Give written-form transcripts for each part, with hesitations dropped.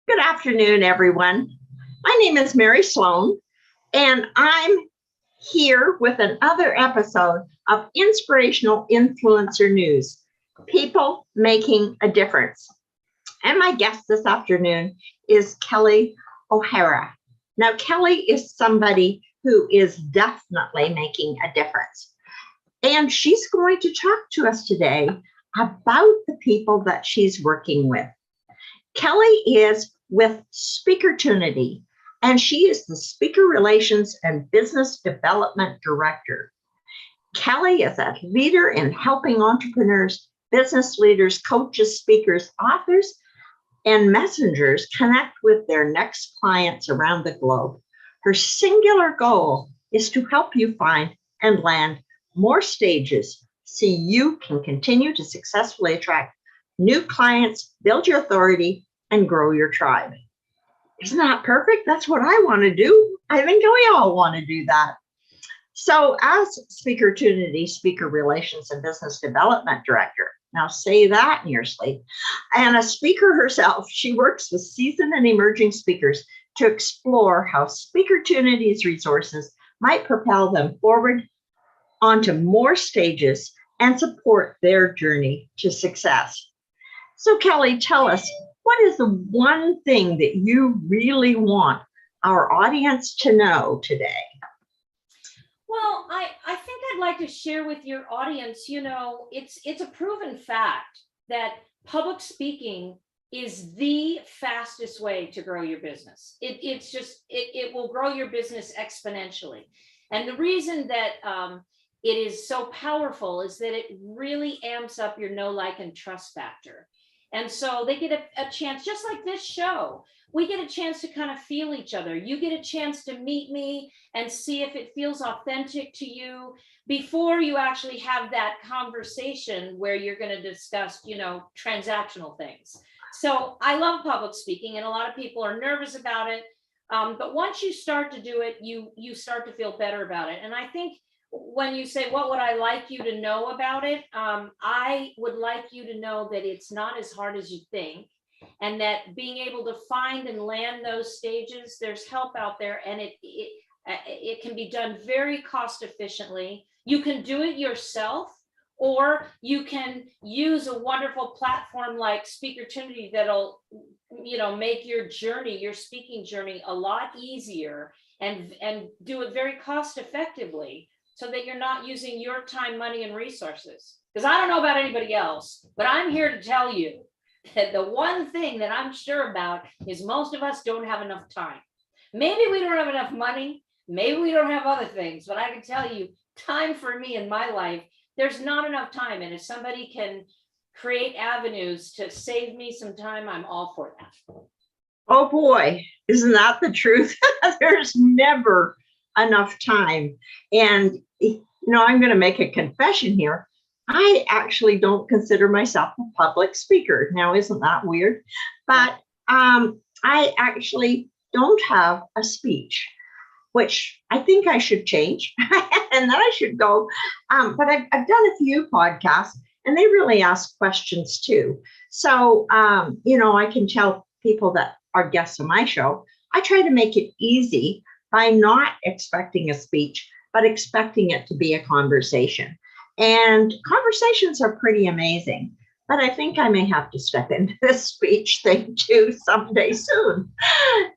Good afternoon, everyone. My name is Mary Sloan, and I'm here with another episode of Inspirational Influencer News, People Making a Difference. And my guest this afternoon is Kelley O'Hara. Now, Kelley is somebody who is definitely making a difference. And she's going to talk to us today about the people that she's working with. Kelley is with Speakertunity, and she is the Speaker Relations and Business Development Director. Kelley is a leader in helping entrepreneurs, business leaders, coaches, speakers, authors, and messengers connect with their next clients around the globe. Her singular goal is to help you find and land more stages so you can continue to successfully attract new clients, build your authority, and grow your tribe. Isn't that perfect? That's what I want to do. I think we all want to do that. So as Speakertunity, Speaker Relations and Business Development Director, now say that in your sleep, and a speaker herself, she works with seasoned and emerging speakers to explore how Speakertunity's resources might propel them forward onto more stages and support their journey to success. So Kelley, tell us, what is the one thing that you really want our audience to know today? Well, I think I'd like to share with your audience, it's a proven fact that public speaking is the fastest way to grow your business. It will grow your business exponentially. And the reason that it is so powerful is that it really amps up your know, like, and trust factor. And so they get a chance, just like this show, we get a chance to kind of feel each other. You get a chance to meet me and see if it feels authentic to you before you actually have that conversation where you're going to discuss, transactional things. So I love public speaking, and a lot of people are nervous about it. But once you start to do it, you start to feel better about it. And I think when you say, what would I like you to know about it? I would like you to know that it's not as hard as you think, and that being able to find and land those stages, there's help out there, and it can be done very cost efficiently. You can do it yourself, or you can use a wonderful platform like Speakertunity that'll, make your journey, your speaking journey, a lot easier and do it very cost effectively, so that you're not using your time, money, and resources. Because I don't know about anybody else, but I'm here to tell you that the one thing that I'm sure about is most of us don't have enough time. Maybe we don't have enough money, maybe we don't have other things, but I can tell you, time for me in my life, there's not enough time. And if somebody can create avenues to save me some time, I'm all for that. Oh boy, isn't that the truth? There's never enough time. And I'm going to make a confession here. I actually don't consider myself a public speaker. Now, isn't that weird? But I actually don't have a speech, which I think I should change. And then I should go. But I've done a few podcasts, and they really ask questions too. So, I can tell people that are guests on my show, I try to make it easy by not expecting a speech, but expecting it to be a conversation. And conversations are pretty amazing, but I think I may have to step into this speech thing too someday soon.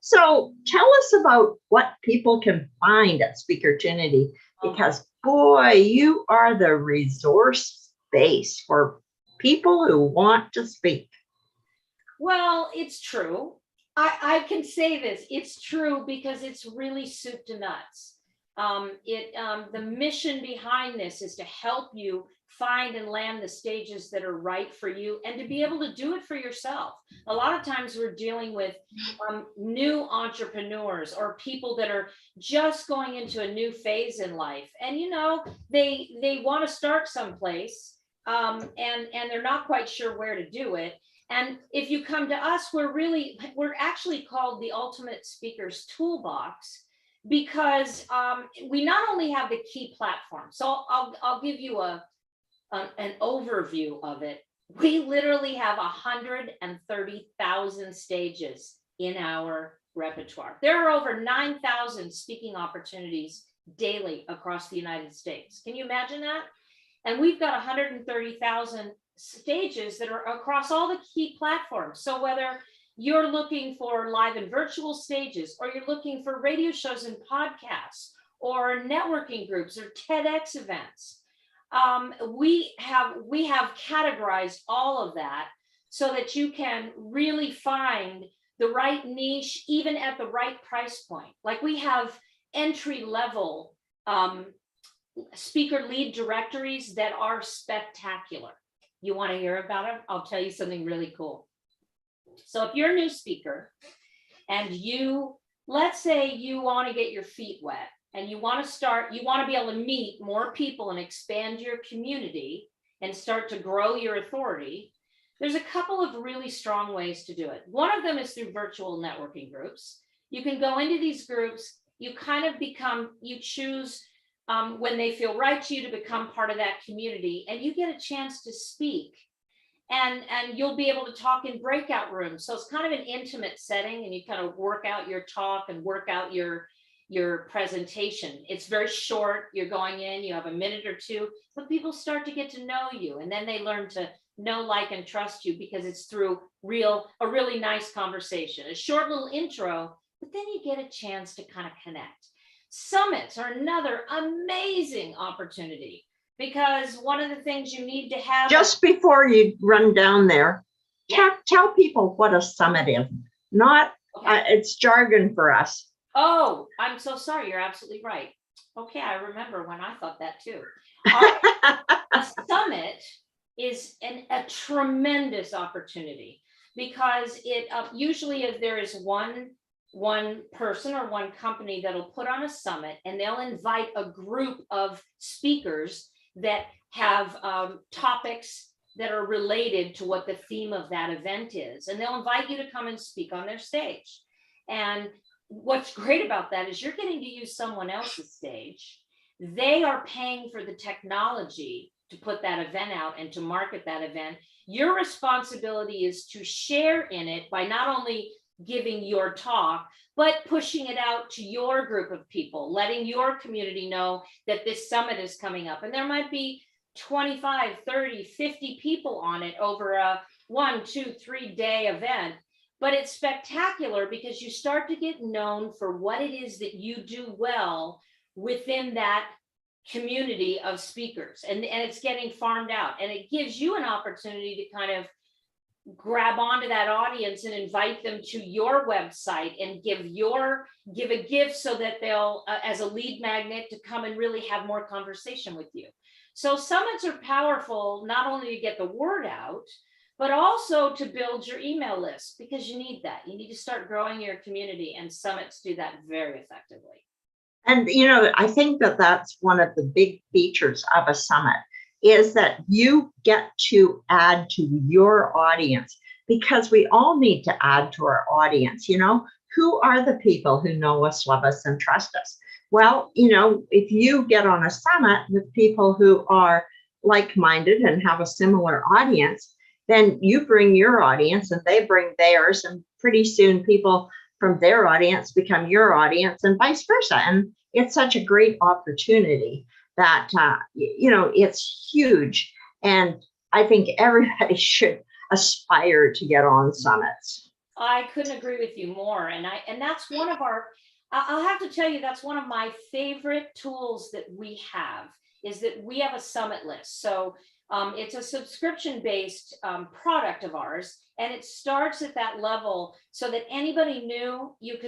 So tell us about what people can find at Speakertunity, because boy, you are the resource base for people who want to speak. Well, it's true. I can say this, it's true, because it's really soup to nuts. The mission behind this is to help you find and land the stages that are right for you, and to be able to do it for yourself. A lot of times we're dealing with new entrepreneurs or people that are just going into a new phase in life, and they want to start someplace, and they're not quite sure where to do it. And if you come to us, we're actually called the Ultimate Speakers Toolbox, because we not only have the key platform. So I'll give you an overview of it. We literally have 130,000 stages in our repertoire. There are over 9,000 speaking opportunities daily across the United States. Can you imagine that? And we've got 130,000 stages that are across all the key platforms. So whether you're looking for live and virtual stages, or you're looking for radio shows and podcasts, or networking groups, or TEDx events, we have categorized all of that so that you can really find the right niche, even at the right price point. Like we have entry level speaker lead directories that are spectacular. You want to hear about them? I'll tell you something really cool. So if you're a new speaker and let's say you want to get your feet wet and you want to be able to meet more people and expand your community and start to grow your authority, there's a couple of really strong ways to do it. One of them is through virtual networking groups. You can go into these groups, you choose when they feel right to you to become part of that community, and you get a chance to speak. And you'll be able to talk in breakout rooms. So it's kind of an intimate setting, and you kind of work out your talk and work out your presentation. It's very short. You're going in, you have a minute or two, but people start to get to know you, and then they learn to know, like, and trust you because it's through a really nice conversation, a short little intro, but then you get a chance to kind of connect. Summits are another amazing opportunity, because one of the things you need to have. Just before you run down there, tell people what a summit is. Not, it's jargon for us. Oh, I'm so sorry. You're absolutely right. Okay, I remember when I thought that too. A summit is a tremendous opportunity, because it usually if there is one person or one company that'll put on a summit, and they'll invite a group of speakers that have topics that are related to what the theme of that event is. And they'll invite you to come and speak on their stage. And what's great about that is you're getting to use someone else's stage. They are paying for the technology to put that event out and to market that event. Your responsibility is to share in it by not only giving your talk, but pushing it out to your group of people, letting your community know that this summit is coming up. And there might be 25, 30, 50 people on it over a 1, 2, 3 day event. But it's spectacular because you start to get known for what it is that you do well within that community of speakers. And it's getting farmed out. And it gives you an opportunity to kind of grab onto that audience and invite them to your website and give a gift so that they'll, as a lead magnet, to come and really have more conversation with you. So summits are powerful, not only to get the word out, but also to build your email list, because you need that. You need to start growing your community, and summits do that very effectively. And, I think that that's one of the big features of a summit, is that you get to add to your audience, because we all need to add to our audience. Who are the people who know us, love us, and trust us? Well, if you get on a summit with people who are like-minded and have a similar audience, then you bring your audience and they bring theirs, and pretty soon people from their audience become your audience, and vice versa. And it's such a great opportunity that, it's huge. And I think everybody should aspire to get on summits. I couldn't agree with you more. And that's one of I'll have to tell you, that's one of my favorite tools that we have, is that we have a summit list. So it's a subscription-based product of ours, and it starts at that level so that anybody new, you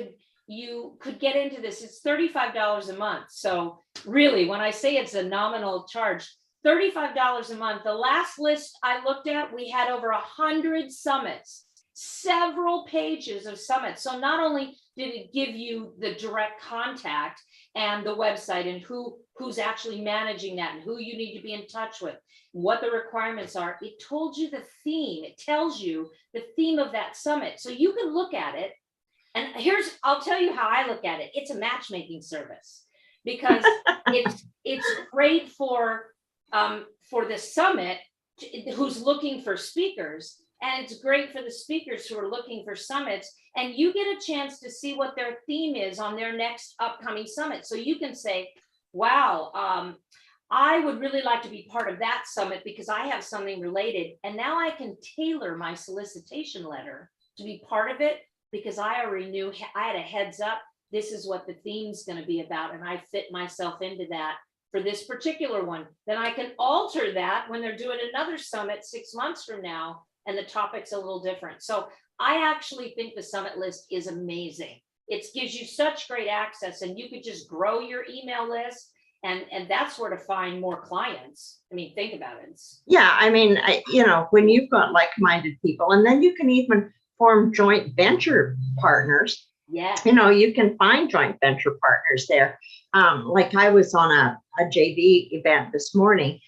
could get into this. It's $35 a month. So really, when I say it's a nominal charge, $35 a month. The last list I looked at, we had over 100 summits, several pages of summits. So not only did it give you the direct contact and the website and who's actually managing that and who you need to be in touch with, what the requirements are, it told you the theme. It tells you the theme of that summit. So you can look at it. And I'll tell you how I look at it. It's a matchmaking service, because it's great for the summit who's looking for speakers. And it's great for the speakers who are looking for summits, and you get a chance to see what their theme is on their next upcoming summit. So you can say, wow, I would really like to be part of that summit because I have something related. And now I can tailor my solicitation letter to be part of it because I already knew, I had a heads up, this is what the theme's going to be about. And I fit myself into that for this particular one. Then I can alter that when they're doing another summit 6 months from now, and the topic's a little different. So I actually think the summit list is amazing. It gives you such great access, and you could just grow your email list. And that's where to find more clients. I mean, think about it. Yeah, I mean, when you've got like-minded people, and then you can even form joint venture partners. Yeah. You can find joint venture partners there. Like I was on a JV event this morning,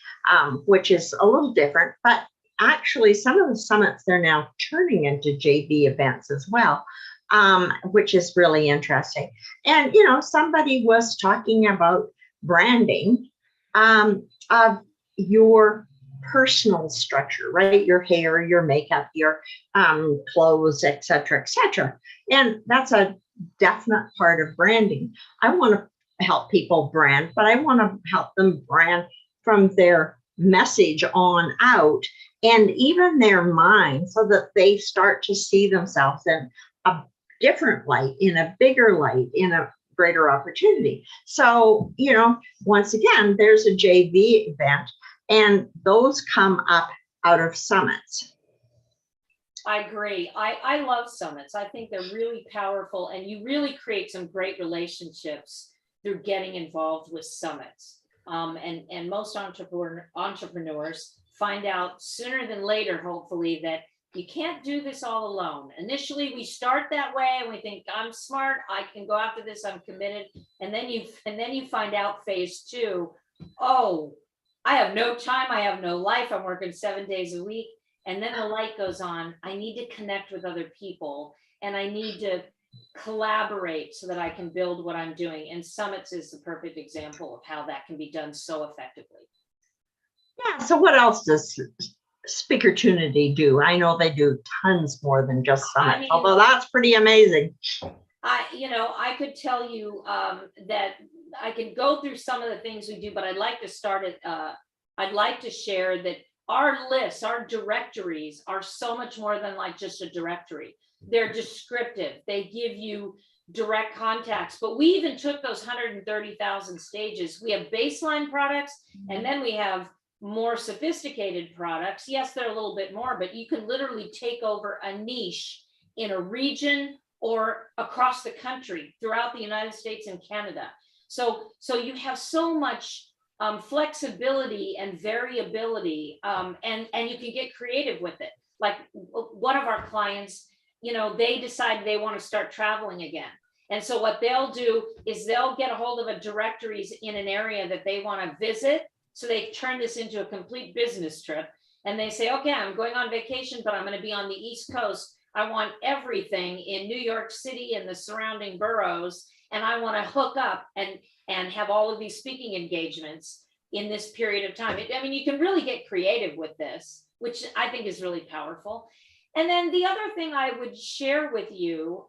which is a little different, but actually some of the summits they're now turning into JV events as well, which is really interesting. And, somebody was talking about branding of your personal structure, right? Your hair, your makeup, your clothes, et cetera, and that's a definite part of branding. I want to help people brand, but I want to help them brand from their message on out, and even their mind, so that they start to see themselves in a different light, in a bigger light, in a greater opportunity. So, once again, there's a JV event, and those come up out of summits. I agree. I love summits. I think they're really powerful, and you really create some great relationships through getting involved with summits. And most entrepreneurs find out sooner than later, hopefully, that you can't do this all alone. Initially, we start that way and we think, I'm smart, I can go after this, I'm committed. And then you find out phase 2, oh, I have no time, I have no life, I'm working 7 days a week. And then the light goes on, I need to connect with other people, and I need to collaborate so that I can build what I'm doing. And summits is the perfect example of how that can be done so effectively. Yeah, so what else does Speakertunity do? I know they do tons more than just summits, although that's pretty amazing. I could tell you that I can go through some of the things we do, but I'd like to start it. I'd like to share that our lists, our directories are so much more than like just a directory. They're descriptive. They give you direct contacts, but we even took those 130,000 stages. We have baseline products, and then we have more sophisticated products. Yes, they're a little bit more, but you can literally take over a niche in a region or across the country, throughout the United States and Canada. So you have so much flexibility and variability, and you can get creative with it. Like one of our clients, they decide they want to start traveling again. And so what they'll do is they'll get a hold of a directories in an area that they want to visit. So they turn this into a complete business trip, and they say, okay, I'm going on vacation, but I'm going to be on the East Coast. I want everything in New York City and the surrounding boroughs, and I want to hook up and have all of these speaking engagements in this period of time. You can really get creative with this, which I think is really powerful. And then the other thing I would share with you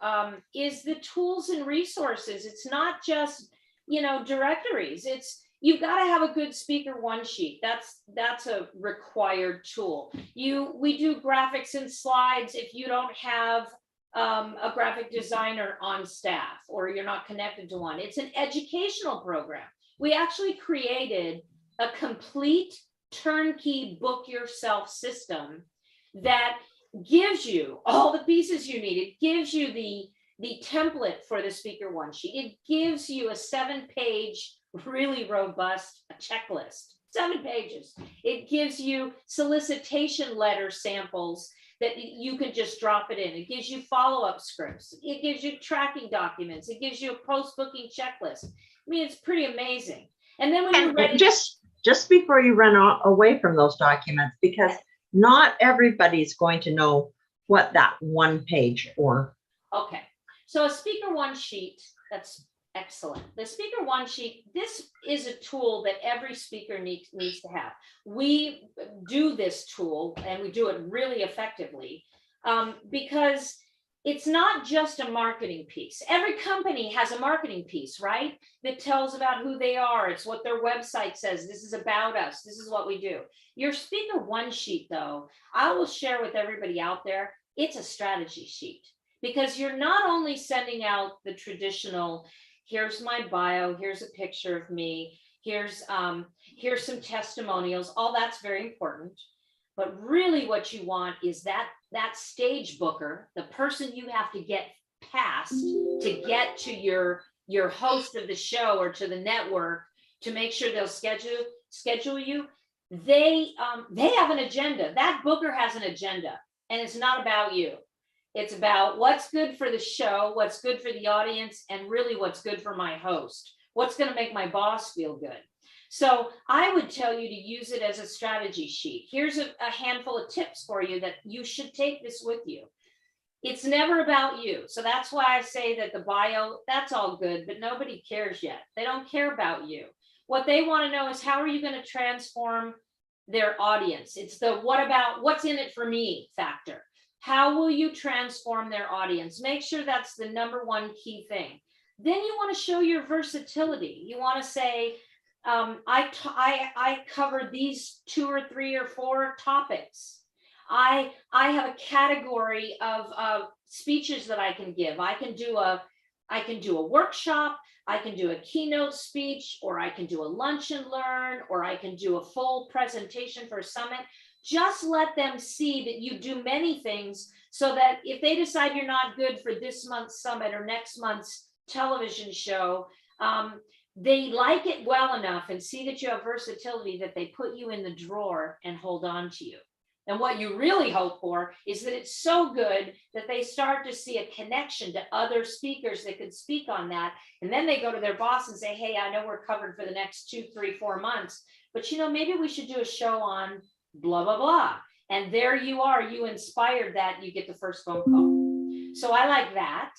is the tools and resources. It's not just, directories. You've got to have a good speaker one sheet. That's a required tool. We do graphics and slides. If you don't have a graphic designer on staff, or you're not connected to one, it's an educational program. We actually created a complete turnkey book yourself system that gives you all the pieces you need. It gives you the template for the speaker one sheet. It gives you a 7-page, really robust checklist, 7 pages. It gives you solicitation letter samples that you can just drop it in. It gives you follow-up scripts. It gives you tracking documents. It gives you a post-booking checklist. It's pretty amazing. And then when you're ready, just before you run away from those documents, because not everybody's going to know what that one page or. Okay, so a speaker one sheet, that's Excellent. The Speaker One Sheet, this is a tool that every speaker needs to have. We do this tool and we do it really effectively because it's not just a marketing piece. Every company has a marketing piece, right? That tells about who they are. It's what their website says. This is about us. This is what we do. Your Speaker One Sheet, though, I will share with everybody out there, it's a strategy sheet because you're not only sending out the traditional, here's my bio, here's a picture of me, here's some testimonials, all that's very important. But really what you want is that stage booker, the person you have to get past to get to your host of the show or to the network to make sure they'll schedule you. They have an agenda. That booker has an agenda, and it's not about you. It's about what's good for the show, what's good for the audience, and really what's good for my host. What's going to make my boss feel good. So I would tell you to use it as a strategy sheet. Here's a handful of tips for you that you should take this with you. It's never about you. So that's why I say that the bio, that's all good, but nobody cares yet. They don't care about you. What they want to know is how are you going to transform their audience? It's the what's in it for me factor. How will you transform their audience? Make sure that's the number one key thing. Then you want to show your versatility. You want to say, I cover these 2 or 3 or 4 topics. I have a category of speeches that I can give. I can do a workshop, I can do a keynote speech, or I can do a lunch and learn, or I can do a full presentation for a summit. Just let them see that you do many things so that if they decide you're not good for this month's summit or next month's television show, they like it well enough and see that you have versatility that they put you in the drawer and hold on to you. And what you really hope for is that it's so good that they start to see a connection to other speakers that could speak on that. And then they go to their boss and say, hey, I know we're covered for the next 2, 3, 4 months, but maybe we should do a show on blah, blah, blah. And there you are, you inspired that, you get the first phone call. So I like that.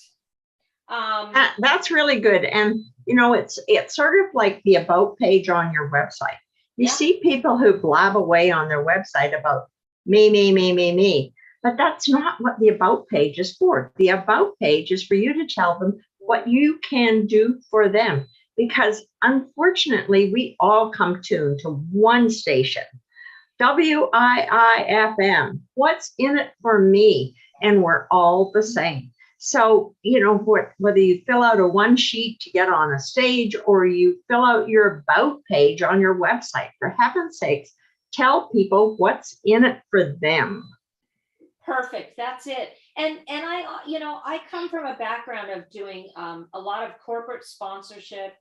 That's really good. And, it's sort of like the about page on your website. You see people who blab away on their website about me, but that's not what the about page is for. The about page is for you to tell them what you can do for them, because unfortunately, we all come tuned to one station. WIIFM, what's in it for me? And we're all the same. So, whether you fill out a one sheet to get on a stage or you fill out your about page on your website, for heaven's sakes, tell people what's in it for them. Perfect. That's it. And I come from a background of doing a lot of corporate sponsorship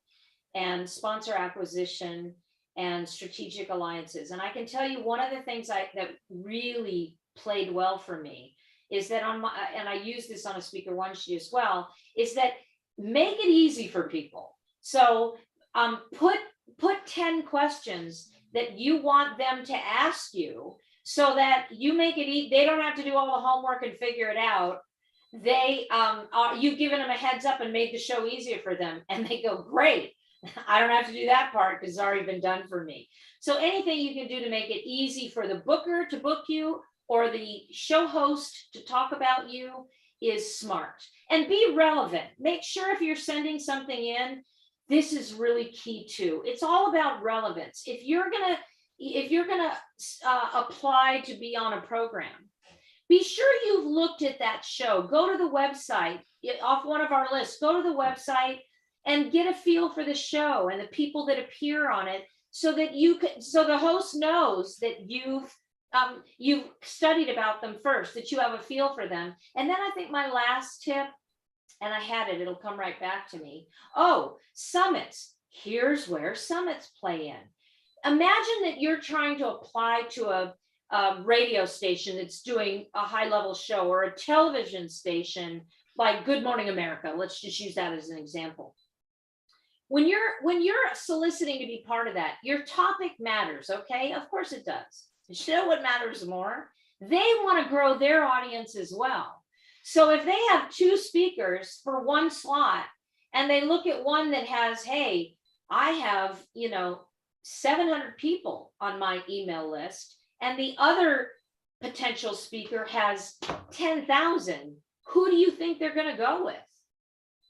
and sponsor acquisition and strategic alliances. And I can tell you one of the things that really played well for me is that and I use this on a Speaker One Sheet as well, is that make it easy for people. So put 10 questions that you want them to ask you so that you make it easy. They don't have to do all the homework and figure it out. You've given them a heads up and made the show easier for them. And they go, great. I don't have to do that part because it's already been done for me. So anything you can do to make it easy for the booker to book you or the show host to talk about you is smart. And be relevant. Make sure if you're sending something in, this is really key too. It's all about relevance. If you're gonna apply to be on a program, be sure you've looked at that show. Go to the website off one of our lists. Go to the website and get a feel for the show and the people that appear on it, so that so the host knows that you've studied about them first, that you have a feel for them. And then I think my last tip, and I had it, it'll come right back to me. Oh, summits. Here's where summits play in. Imagine that you're trying to apply to a radio station that's doing a high-level show, or a television station like Good Morning America. Let's just use that as an example. When you're soliciting to be part of that, your topic matters, okay? Of course it does. You know what matters more? They want to grow their audience as well. So if they have 2 speakers for one slot And they look at one that has, hey, I have, 700 people on my email list, and the other potential speaker has 10,000. Who do you think they're going to go with?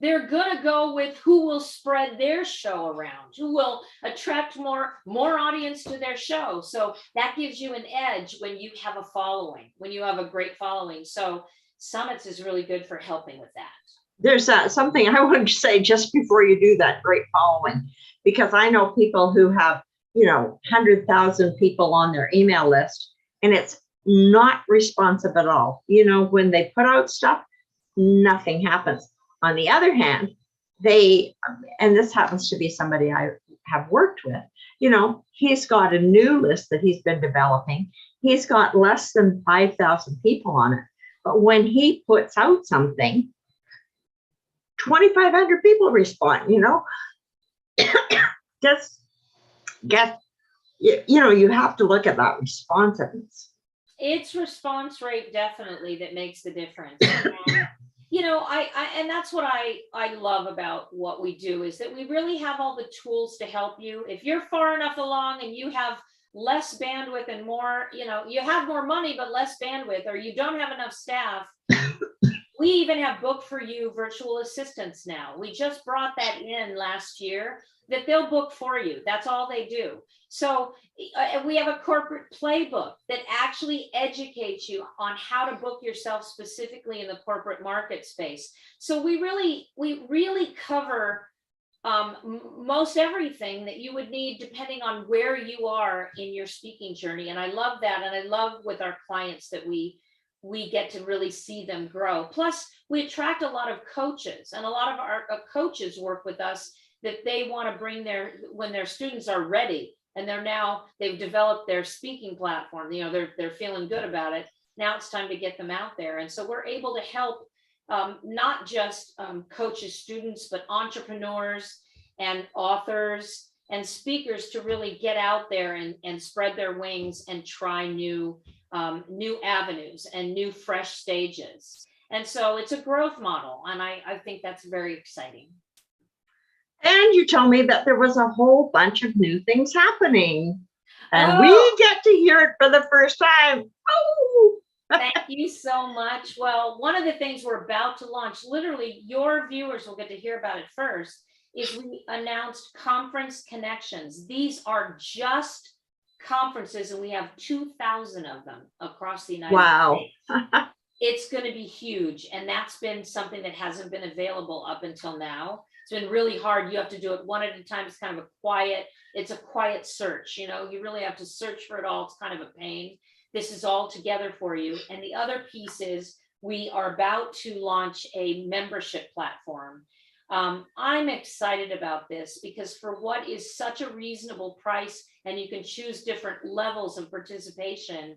They're going to go with who will spread their show around, who will attract more audience to their show. So that gives you an edge when you have a following, when you have a great following. So Summits is really good for helping with that. There's something I want to say just before you do that, great following, because I know people who have, 100,000 people on their email list, and it's not responsive at all. When they put out stuff, nothing happens. On the other hand, and this happens to be somebody I have worked with, he's got a new list that he's been developing. He's got less than 5,000 people on it. But when he puts out something, 2,500 people respond, just get, you have to look at that responsiveness. It's response rate definitely that makes the difference. And that's what I love about what we do, is that we really have all the tools to help you. If you're far enough along and you have less bandwidth and more, you have more money but less bandwidth, or you don't have enough staff, we even have book for you virtual assistants now. We just brought that in last year, that they'll book for you. That's all they do. So we have a corporate playbook that actually educates you on how to book yourself specifically in the corporate market space. So we really cover most everything that you would need depending on where you are in your speaking journey. And I love that. And I love with our clients that we get to really see them grow. Plus, we attract a lot of coaches, and a lot of our coaches work with us that they want to bring when their students are ready and they've developed their speaking platform, they're feeling good about it. Now it's time to get them out there. And so we're able to help not just coaches, students, but entrepreneurs and authors and speakers to really get out there and spread their wings and try new avenues and new fresh stages. And so it's a growth model. And I think that's very exciting. And you told me that there was a whole bunch of new things happening, and we get to hear it for the first time. Oh, thank you so much. Well, one of the things we're about to launch, literally your viewers will get to hear about it first, is we announced Conference Connections. These are just conferences, and we have 2,000 of them across the United States. It's going to be huge, and that's been something that hasn't been available up until now. It's been really hard. You have to do it one at a time. It's kind of it's a quiet search. You really have to search for it all. It's kind of a pain. This is all together for you. And the other piece is we are about to launch a membership platform. I'm excited about this because for what is such a reasonable price, and you can choose different levels of participation,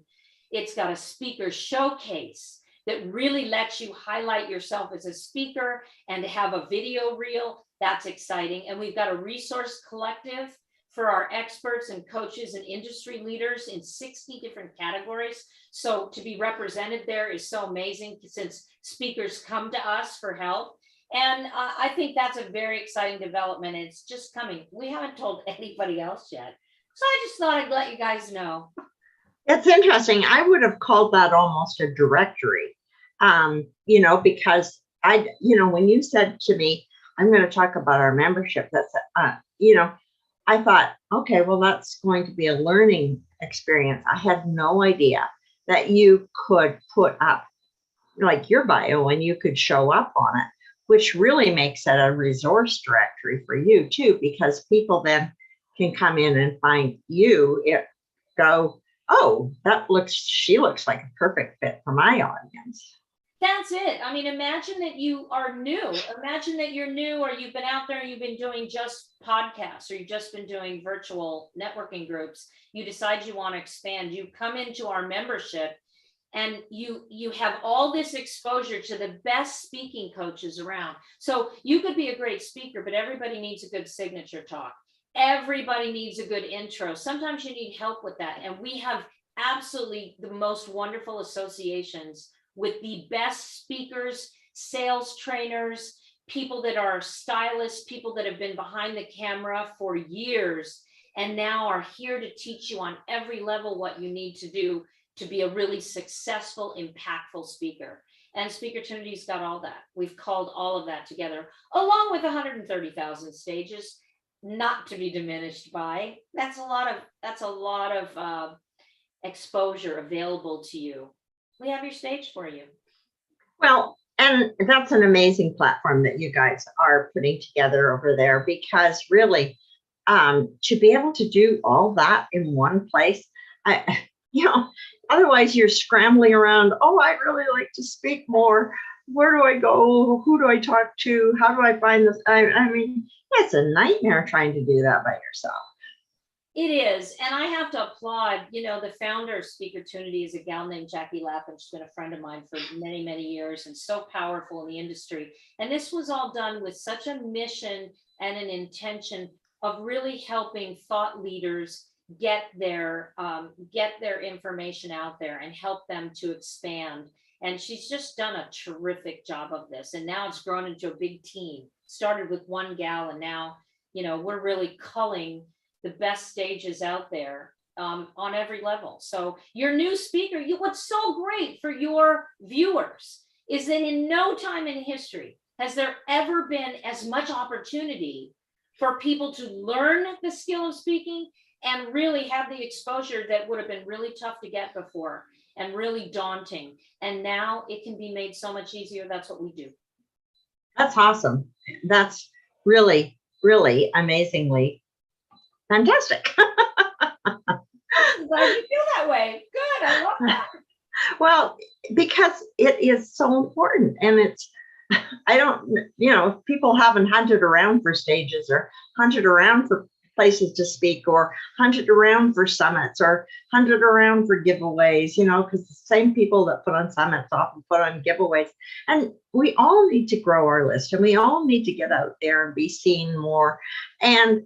it's got a speaker showcase that really lets you highlight yourself as a speaker and to have a video reel. That's exciting. And we've got a resource collective for our experts and coaches and industry leaders in 60 different categories. So to be represented there is so amazing, since speakers come to us for help. And I think that's a very exciting development. It's just coming. We haven't told anybody else yet. So I just thought I'd let you guys know. It's interesting. I would have called that almost a directory, because when you said to me, I'm going to talk about our membership, that's, I thought, okay, well, that's going to be a learning experience. I had no idea that you could put up like your bio and you could show up on it, which really makes it a resource directory for you too, because people then can come in and find you, go, oh, she looks like a perfect fit for my audience. That's it. I mean, imagine that you are new. Imagine that you're new, or you've been out there and you've been doing just podcasts, or you've just been doing virtual networking groups. You decide you want to expand. You come into our membership and you have all this exposure to the best speaking coaches around. So you could be a great speaker, but everybody needs a good signature talk. Everybody needs a good intro. Sometimes you need help with that. And we have absolutely the most wonderful associations with the best speakers, sales trainers, people that are stylists, people that have been behind the camera for years, and now are here to teach you on every level what you need to do to be a really successful, impactful speaker. And Speakertunity's got all that. We've called all of that together, along with 130,000 stages, not to be diminished by. That's a lot of exposure available to you. We have your stage for you. Well, and that's an amazing platform that you guys are putting together over there, because really, to be able to do all that in one place, otherwise you're scrambling around. Oh, I'd really like to speak more. Where do I go? Who do I talk to? How do I find this? I mean, it's a nightmare trying to do that by yourself. It is. And I have to applaud, the founder of Speakertunity is a gal named Jackie Lappin. She's been a friend of mine for many, many years and so powerful in the industry. And this was all done with such a mission and an intention of really helping thought leaders get their information out there and help them to expand. And she's just done a terrific job of this. And now it's grown into a big team. Started with one gal, and now, we're really culling the best stages out there on every level. So your new speaker, what's so great for your viewers is that in no time in history has there ever been as much opportunity for people to learn the skill of speaking and really have the exposure that would have been really tough to get before and really daunting. And now it can be made so much easier. That's what we do. That's awesome. That's really, really amazingly fantastic. Glad you feel that way. Good. I love that. Well, because it is so important. And it's, people haven't hunted around for stages or hunted around for places to speak or hunted around for summits or hunted around for giveaways, because the same people that put on summits often put on giveaways. And we all need to grow our list, and we all need to get out there and be seen more. And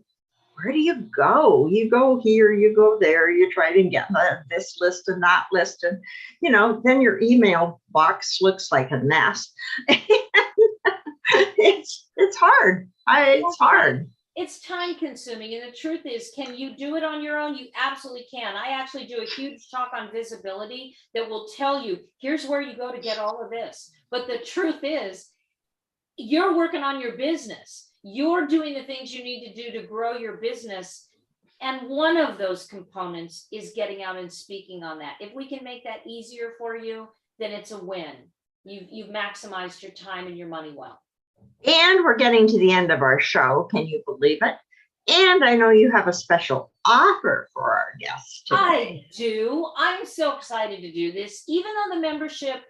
where do you go? You go here, you go there, you try to get this list and that list. And, then your email box looks like a mess. It's hard. It's hard. It's time consuming. And the truth is, can you do it on your own? You absolutely can. I actually do a huge talk on visibility that will tell you, here's where you go to get all of this. But the truth is, you're working on your business. You're doing the things you need to do to grow your business. And one of those components is getting out and speaking on that. If we can make that easier for you, then it's a win. You've maximized your time and your money well. And we're getting to the end of our show. Can you believe it? And I know you have a special offer for our guests today. I do. I'm so excited to do this. Even though the membership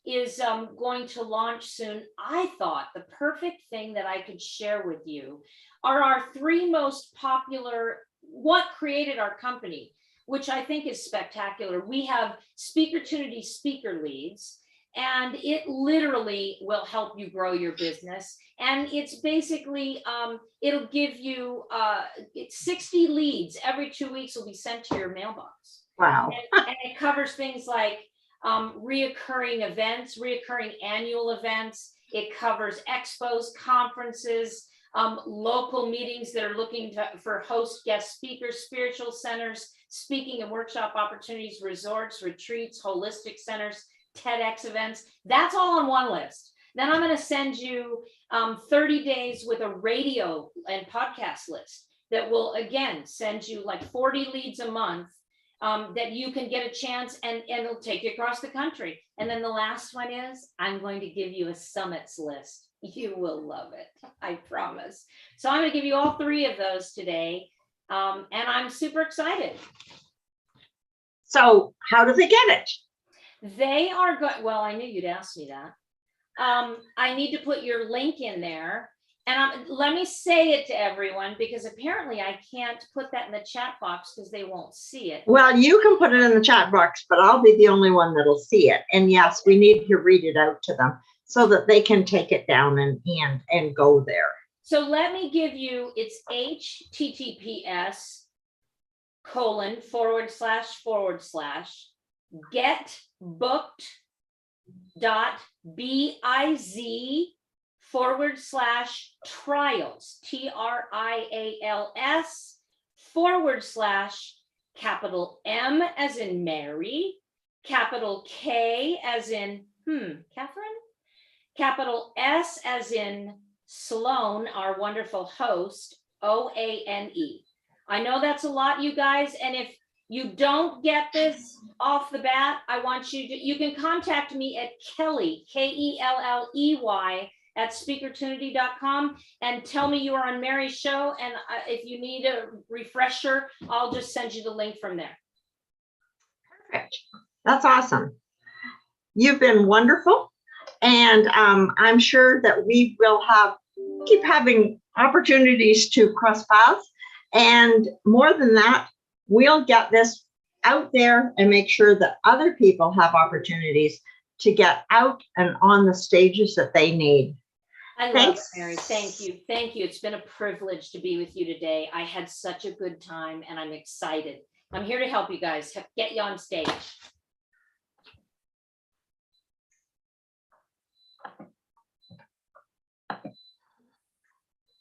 is going to launch soon, I thought the perfect thing that I could share with you are our 3 most popular, what created our company, which I think is spectacular. We have Speakertunity speaker leads, and it literally will help you grow your business. And it's basically, it'll give you 60 leads every 2 weeks will be sent to your mailbox. Wow. And it covers things like reoccurring events, reoccurring annual events. It covers expos, conferences, local meetings that are looking for host guest speakers, spiritual centers, speaking and workshop opportunities, resorts, retreats, holistic centers, TEDx events. That's all on one list. Then I'm going to send you 30 days with a radio and podcast list that will, again, send you like 40 leads a month that you can get a chance, and it'll take you across the country. And then the last one is, I'm going to give you a summits list. You will love it, I promise. So I'm going to give you all 3 of those today, and I'm super excited. So how do they get it? They are good. Well, I knew you'd ask me that. I need to put your link in there. And let me say it to everyone, because apparently I can't put that in the chat box because they won't see it. Well, you can put it in the chat box, but I'll be the only one that'll see it. And yes, we need to read it out to them so that they can take it down and go there. So let me give you, it's https:// getbooked.biz /trials, TRIALS /M as in Mary, capital K as in, Catherine, capital S as in Sloan, our wonderful host, OANE. I know that's a lot, you guys, and if you don't get this off the bat, I want you can contact me at Kelley, KELLEY, at speakertunity.com and tell me you are on Mary's show. And if you need a refresher, I'll just send you the link from there. Perfect. That's awesome. You've been wonderful. And I'm sure that we will keep having opportunities to cross paths. And more than that, we'll get this out there and make sure that other people have opportunities to get out and on the stages that they need. I love it, Mary. Thank you. Thank you. It's been a privilege to be with you today. I had such a good time and I'm excited. I'm here to help you guys, get you on stage.